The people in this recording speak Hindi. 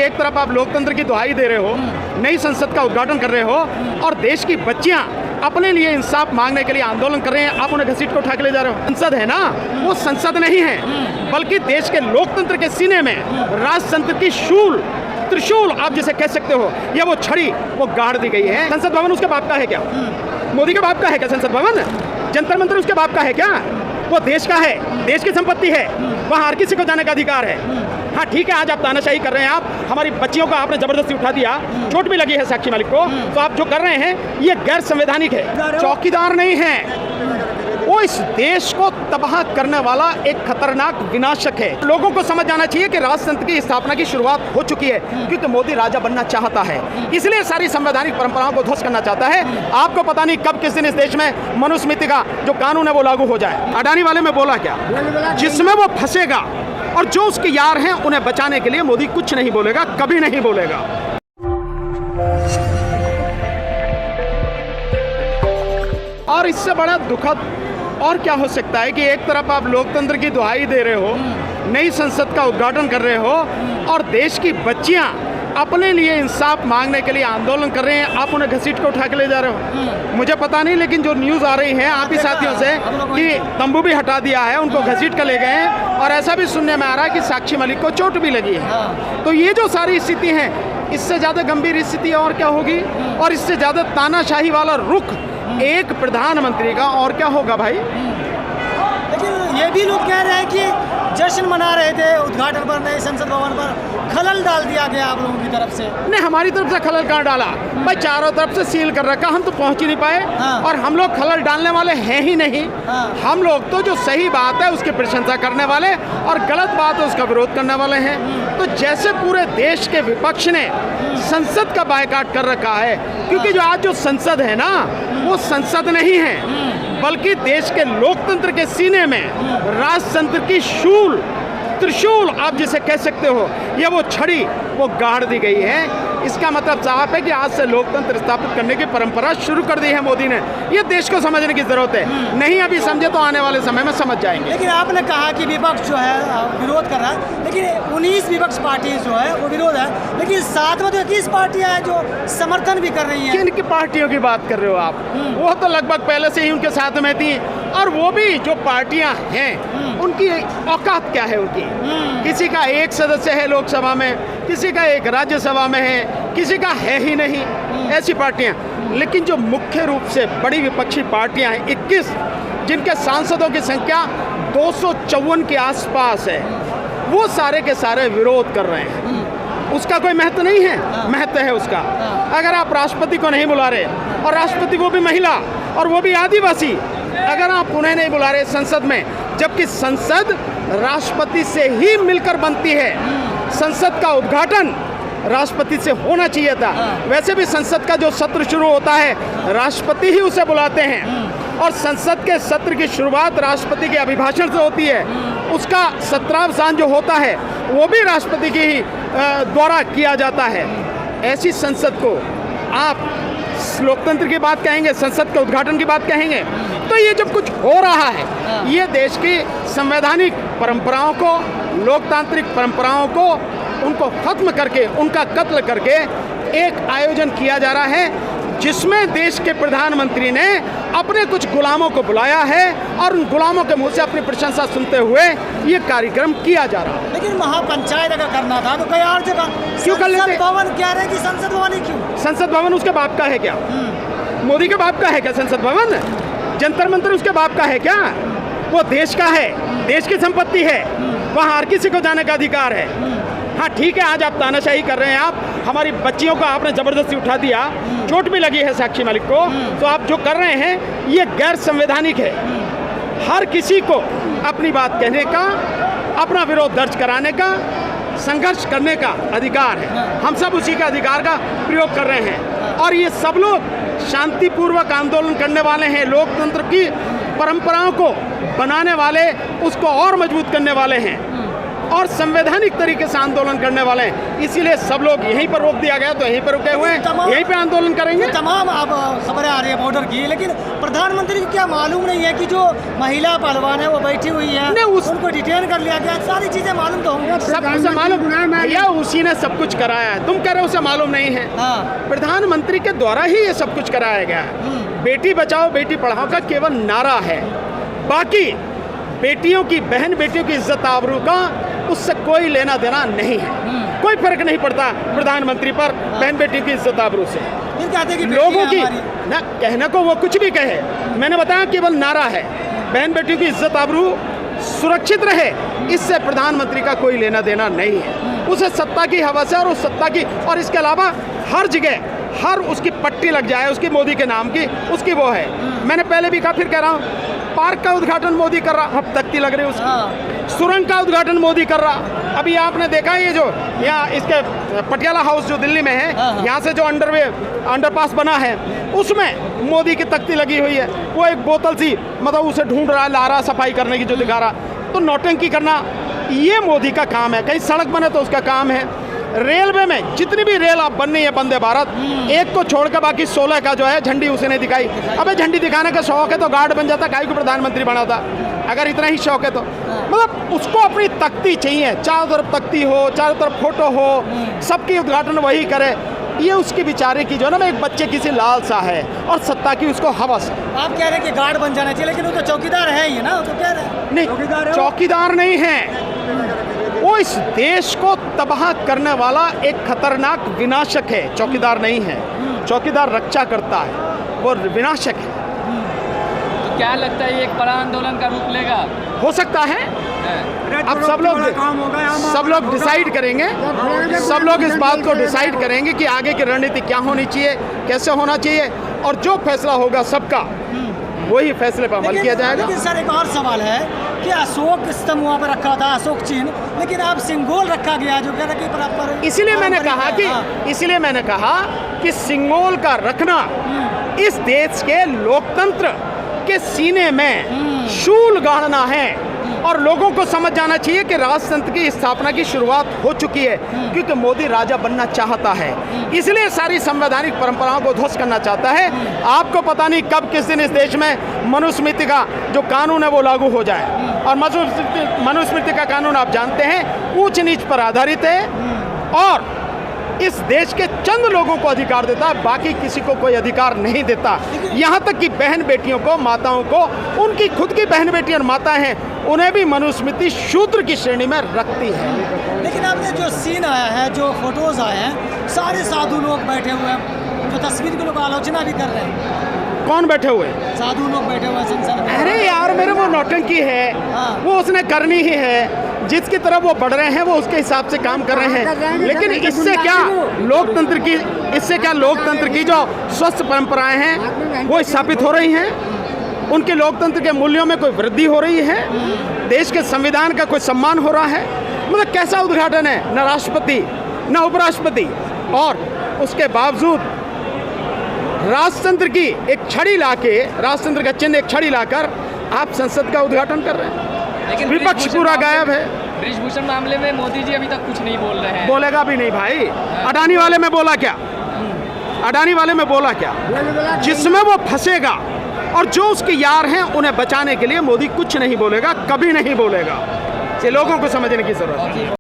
एक तरफ आप लोकतंत्र की दुहाई दे रहे हो, नई संसद का उद्घाटन कर रहे हो और देश की बच्चियां अपने लिए इंसाफ मांगने के लिए आंदोलन कर रहे हैं, आप उन्हें घसीट को उठा के ले जा रहे हो। संसद है ना, वो संसद नहीं है, बल्कि देश के लोकतंत्र के सीने में राजतंत्र की शूल त्रिशूल आप जिसे कह सकते हो, या वो छड़ी वो गाड़ दी गई है। संसद भवन उसके बाप का है क्या? मोदी के बाप का है क्या संसद भवन? जंतर मंतर उसके बाप का है क्या? वो देश का है, देश की संपत्ति है, वहाँ हर किसी को जाने का अधिकार है। हाँ ठीक है, आज आप तानाशाही कर रहे हैं, आप हमारी बच्चियों को आपने जबरदस्ती उठा दिया, चोट भी लगी है साक्षी मालिक को, तो आप जो कर रहे हैं ये गैर संवैधानिक है। चौकीदार नहीं है, वो इस देश को तबाह करने वाला एक खतरनाक विनाशक है। लोगों को समझ जाना चाहिए कि राजतंत्र की स्थापना की शुरुआत हो चुकी है, क्योंकि मोदी राजा बनना चाहता है, इसलिए सारी संवैधानिक परंपराओं को ध्वस्त करना चाहता है। आपको पता नहीं कब किस दिन इस देश में मनुस्मृति का जो कानून है वो लागू हो जाए। अडानी वाले में बोला क्या, जिसमें वो फंसेगा और जो उसके यार हैं उन्हें बचाने के लिए मोदी कुछ नहीं बोलेगा, कभी नहीं बोलेगा। और इससे बड़ा दुखद और क्या हो सकता है कि एक तरफ आप लोकतंत्र की दुहाई दे रहे हो, नई संसद का उद्घाटन कर रहे हो और देश की बच्चियां अपने लिए इंसाफ मांगने के लिए आंदोलन कर रहे हैं, आप उन्हें घसीट को उठा के ले जा रहे हो। मुझे पता नहीं, लेकिन जो न्यूज़ आ रही है आप ही साथियों से कि तंबू भी हटा दिया है, उनको घसीट कर ले गए हैं, और ऐसा भी सुनने में आ रहा है कि साक्षी मलिक को चोट भी लगी है। तो ये जो सारी स्थिति है, इससे ज़्यादा गंभीर स्थिति और क्या होगी, और इससे ज़्यादा तानाशाही वाला रुख एक प्रधानमंत्री का और क्या होगा भाई। लेकिन ये भी लोग कह रहे हैं कि जश्न मना रहे थे उद्घाटन पर, नए संसद भवन पर खलल डाल दिया गया आप लोगों की तरफ से। नहीं, हमारी तरफ से खलल कहाँ डाला भाई, चारों तरफ से सील कर रखा, हम तो पहुंच ही नहीं पाए। और हम लोग खलल डालने वाले हैं ही नहीं। हम लोग तो जो सही बात है उसकी प्रशंसा करने वाले और गलत बात है उसका विरोध करने वाले हैं। तो जैसे पूरे देश के विपक्ष ने संसद का बायकॉट कर रखा है, क्योंकि जो आज जो संसद है ना, वो संसद नहीं है, बल्कि देश के लोकतंत्र के सीने में राजतंत्र की शूल त्रिशूल आप जिसे कह सकते हो, या वो छड़ी वो गाड़ दी गई है। इसका मतलब साफ है कि आज से लोकतंत्र स्थापित करने की परंपरा शुरू कर दी है मोदी ने। ये देश को समझने की जरूरत है, नहीं अभी समझे तो आने वाले समय में समझ जाएंगे। लेकिन आपने कहा कि विपक्ष जो है विरोध कर रहा है, लेकिन 19 विपक्ष पार्टी जो है वो विरोध है, लेकिन साथ में तो 21 पार्टियां हैं जो समर्थन भी कर रही हैं। किन की पार्टियों की बात कर रहे हो आप? वो तो लगभग पहले से ही उनके साथ में थी, और वो भी जो पार्टियां हैं उनकी औकात क्या है उनकी। किसी का एक सदस्य है लोकसभा में, किसी का एक राज्यसभा में है, किसी का है ही नहीं, ऐसी पार्टियां। लेकिन जो मुख्य रूप से बड़ी विपक्षी पार्टियां हैं 21, जिनके सांसदों की संख्या 254 के आसपास है, वो सारे के सारे विरोध कर रहे हैं। उसका कोई महत्व नहीं है, महत्व है उसका। अगर आप राष्ट्रपति को नहीं बुला रहे, और राष्ट्रपति वो भी महिला और वो भी आदिवासी, अगर आप उन्हें नहीं बुला रहे संसद में, जबकि संसद राष्ट्रपति से ही मिलकर बनती है, संसद का उद्घाटन राष्ट्रपति से होना चाहिए था। वैसे भी संसद का जो सत्र शुरू होता है राष्ट्रपति ही उसे बुलाते हैं, और संसद के सत्र की शुरुआत राष्ट्रपति के अभिभाषण से होती है। उसका सत्रावसान जो होता है वो भी राष्ट्रपति के ही द्वारा किया जाता है। ऐसी संसद को आप लोकतंत्र की बात कहेंगे, संसद के उद्घाटन की बात कहेंगे? तो ये जब कुछ हो रहा है, ये देश की संवैधानिक परंपराओं को, लोकतांत्रिक परंपराओं को, उनको खत्म करके, उनका कत्ल करके एक आयोजन किया जा रहा है, जिसमें देश के प्रधानमंत्री ने अपने कुछ गुलामों को बुलाया है और उन गुलामों के मुंह से अपनी प्रशंसा सुनते हुए ये कार्यक्रम किया जा रहा है। लेकिन महापंचायत अगर करना था तो कई और जगह क्यों कर लेते? संसद भवन कह रहे हैं कि संसद भवन ही क्यों? संसद भवन उसके बाप का है क्या? मोदी के बाप का है क्या संसद भवन? जंतर मंतर उसके बाप का है क्या? वो देश का है, देश की संपत्ति है, वहाँ हर किसी को जाने का अधिकार है। हाँ ठीक है, आज आप तानाशाही कर रहे हैं, आप हमारी बच्चियों को आपने जबरदस्ती उठा दिया, चोट भी लगी है साक्षी मालिक को, तो आप जो कर रहे हैं ये गैर संवैधानिक है। हर किसी को अपनी बात कहने का, अपना विरोध दर्ज कराने का, संघर्ष करने का अधिकार है। हम सब उसी का अधिकार का प्रयोग कर रहे हैं, और ये सब लोग शांतिपूर्वक आंदोलन करने वाले हैं, लोकतंत्र की परंपराओं को बनाने वाले, उसको और मजबूत करने वाले हैं। और संवैधानिक तरीके से आंदोलन करने वाले हैं, इसीलिए सब लोग यहीं पर रोक दिया गया, तो यहीं पर रुके हुए हैं, यहीं पे आंदोलन करेंगे। तमाम अब खबरें आ रही है बॉर्डर की, लेकिन प्रधानमंत्री को क्या मालूम नहीं है कि जो महिला पहलवान है वो बैठी हुई है, उनको डिटेन कर लिया गया, सारी चीजें मालूम तो होंगी। सब उसे मालूम भैया, उसी ने सब कुछ कराया है, तुम कह रहे हो उसे मालूम नहीं है। प्रधानमंत्री के द्वारा ही ये सब कुछ कराया गया है। बेटी बचाओ बेटी पढ़ाओ का केवल नारा है, बाकी बेटियों की, बहन बेटियों की इज्जत आबरू का उससे कोई लेना देना नहीं है। कोई फर्क नहीं पड़ता प्रधानमंत्री पर बहन बेटियों की इज्जत आबरू से। कहते कि लोगों की ना कहने को वो कुछ भी कहे, मैंने बताया केवल नारा है, बहन बेटियों की इज्जत आबरू सुरक्षित रहे, इससे प्रधानमंत्री का कोई लेना देना नहीं है। उसे सत्ता की हवस है और उस सत्ता की, और इसके अलावा हर जगह हर उसकी पट्टी लग जाए उसकी मोदी के नाम की, उसकी वो है। मैंने पहले भी कहा, फिर कह रहा हूँ, पार्क का उद्घाटन मोदी कर रहा, अब तख्ती लग रही उसकी। सुरंग का उद्घाटन मोदी कर रहा। अभी आपने देखा ये जो यहाँ इसके पटियाला हाउस जो दिल्ली में है, यहाँ से जो अंडरपास बना है उसमें मोदी की तख्ती लगी हुई है। वो एक बोतल सी मतलब उसे ढूंढ रहा, ला रहा, सफाई करने की जो दिखा रहा, तो नौटंकी करना ये मोदी का काम है। कहीं सड़क बने तो उसका काम है। रेलवे में जितनी भी रेल आप बन रही है वंदे भारत, एक को छोड़कर बाकी 16 का जो है झंडी उसने दिखाई। अबे झंडी दिखाने का शौक है तो गार्ड बन जाता, काहे को प्रधानमंत्री बना था अगर इतना ही शौक है तो। मतलब उसको अपनी तख्ती चाहिए, चारों तरफ तख्ती हो, चारों तरफ फोटो हो, सबकी उद्घाटन वही करे। ये उसकी बेचारे की जो है ना, एक बच्चे की सी लालसा है और सत्ता की उसको हवस है। आप कह रहे हैं कि गार्ड बन जाना चाहिए, लेकिन वो तो चौकीदार है ही ना, तो कह रहे हैं नहीं, चौकीदार नहीं है वो, इस देश को तबाह करने वाला एक खतरनाक विनाशक है। चौकीदार नहीं है, चौकीदार रक्षा करता है, वो विनाशक है। तो क्या लगता है ये एक बड़ा आंदोलन का रूप लेगा? हो सकता है, अब सब लोग डिसाइड करेंगे, सब लोग इस बात को डिसाइड करेंगे कि आगे की रणनीति क्या होनी चाहिए, कैसे होना चाहिए, और जो फैसला होगा सबका वही फैसले पर अमल किया जाएगा। लेकिन सर एक और सवाल है कि अशोक स्तंभ वहाँ पर रखा था, अशोक चिन्ह, लेकिन अब सिंगोल रखा गया जो कह रहा कि बराबर। इसीलिए मैंने कहा कि सिंगोल का रखना इस देश के लोकतंत्र के सीने में शूल गाड़ना है, और लोगों को समझ जाना चाहिए कि राजतंत्र की स्थापना की शुरुआत हो चुकी है, क्योंकि मोदी राजा बनना चाहता है, इसलिए सारी संवैधानिक परंपराओं को ध्वस्त करना चाहता है। आपको पता नहीं कब किस दिन इस देश में मनुस्मृति का जो कानून है वो लागू हो जाए, और मनुस्मृति का कानून आप जानते हैं ऊंच नीच पर आधारित है और इस देश के चंद लोगों को अधिकार देता है, बाकी किसी को कोई अधिकार नहीं देता। यहाँ तक कि बहन बेटियों को, माताओं को, उनकी खुद की बहन बेटी और माता हैं, उन्हें भी मनुस्मृति शूद्र की श्रेणी में रखती है। लेकिन आपने जो सीन आया है, जो फोटोज आए हैं, सारे साधु लोग बैठे हुए हैं, जो तस्वीर के लोग आलोचना भी कर रहे हैं। कौन बैठे हुए? साधु लोग बैठे हुए हैं संसद में। अरे यार, मेरे वो नौटंकी है, वो उसने करनी ही है, जिसकी तरफ वो बढ़ रहे हैं वो उसके हिसाब से काम कर रहे हैं। लेकिन इससे क्या लोकतंत्र की जो स्वस्थ परंपराएं हैं वो स्थापित हो रही हैं? उनके लोकतंत्र के मूल्यों में कोई वृद्धि हो रही है? देश के संविधान का कोई सम्मान हो रहा है? मतलब कैसा उद्घाटन है, न राष्ट्रपति न उपराष्ट्रपति, और उसके बावजूद राजतंत्र की एक छड़ी लाके, राजतंत्र का चिन्ह एक छड़ी लाकर आप संसद का उद्घाटन कर रहे हैं। लेकिन विपक्ष पूरा गायब है। ब्रिजभूषण मामले में मोदी जी अभी तक कुछ नहीं बोल रहे हैं। बोलेगा भी नहीं भाई। अडानी वाले में बोला क्या? अडानी वाले में बोला क्या? जिसमें वो फंसेगा और जो उसके यार हैं उन्हें बचाने के लिए मोदी कुछ नहीं बोलेगा, कभी नहीं बोलेगा। ये लोगों को समझने की जरूरत है।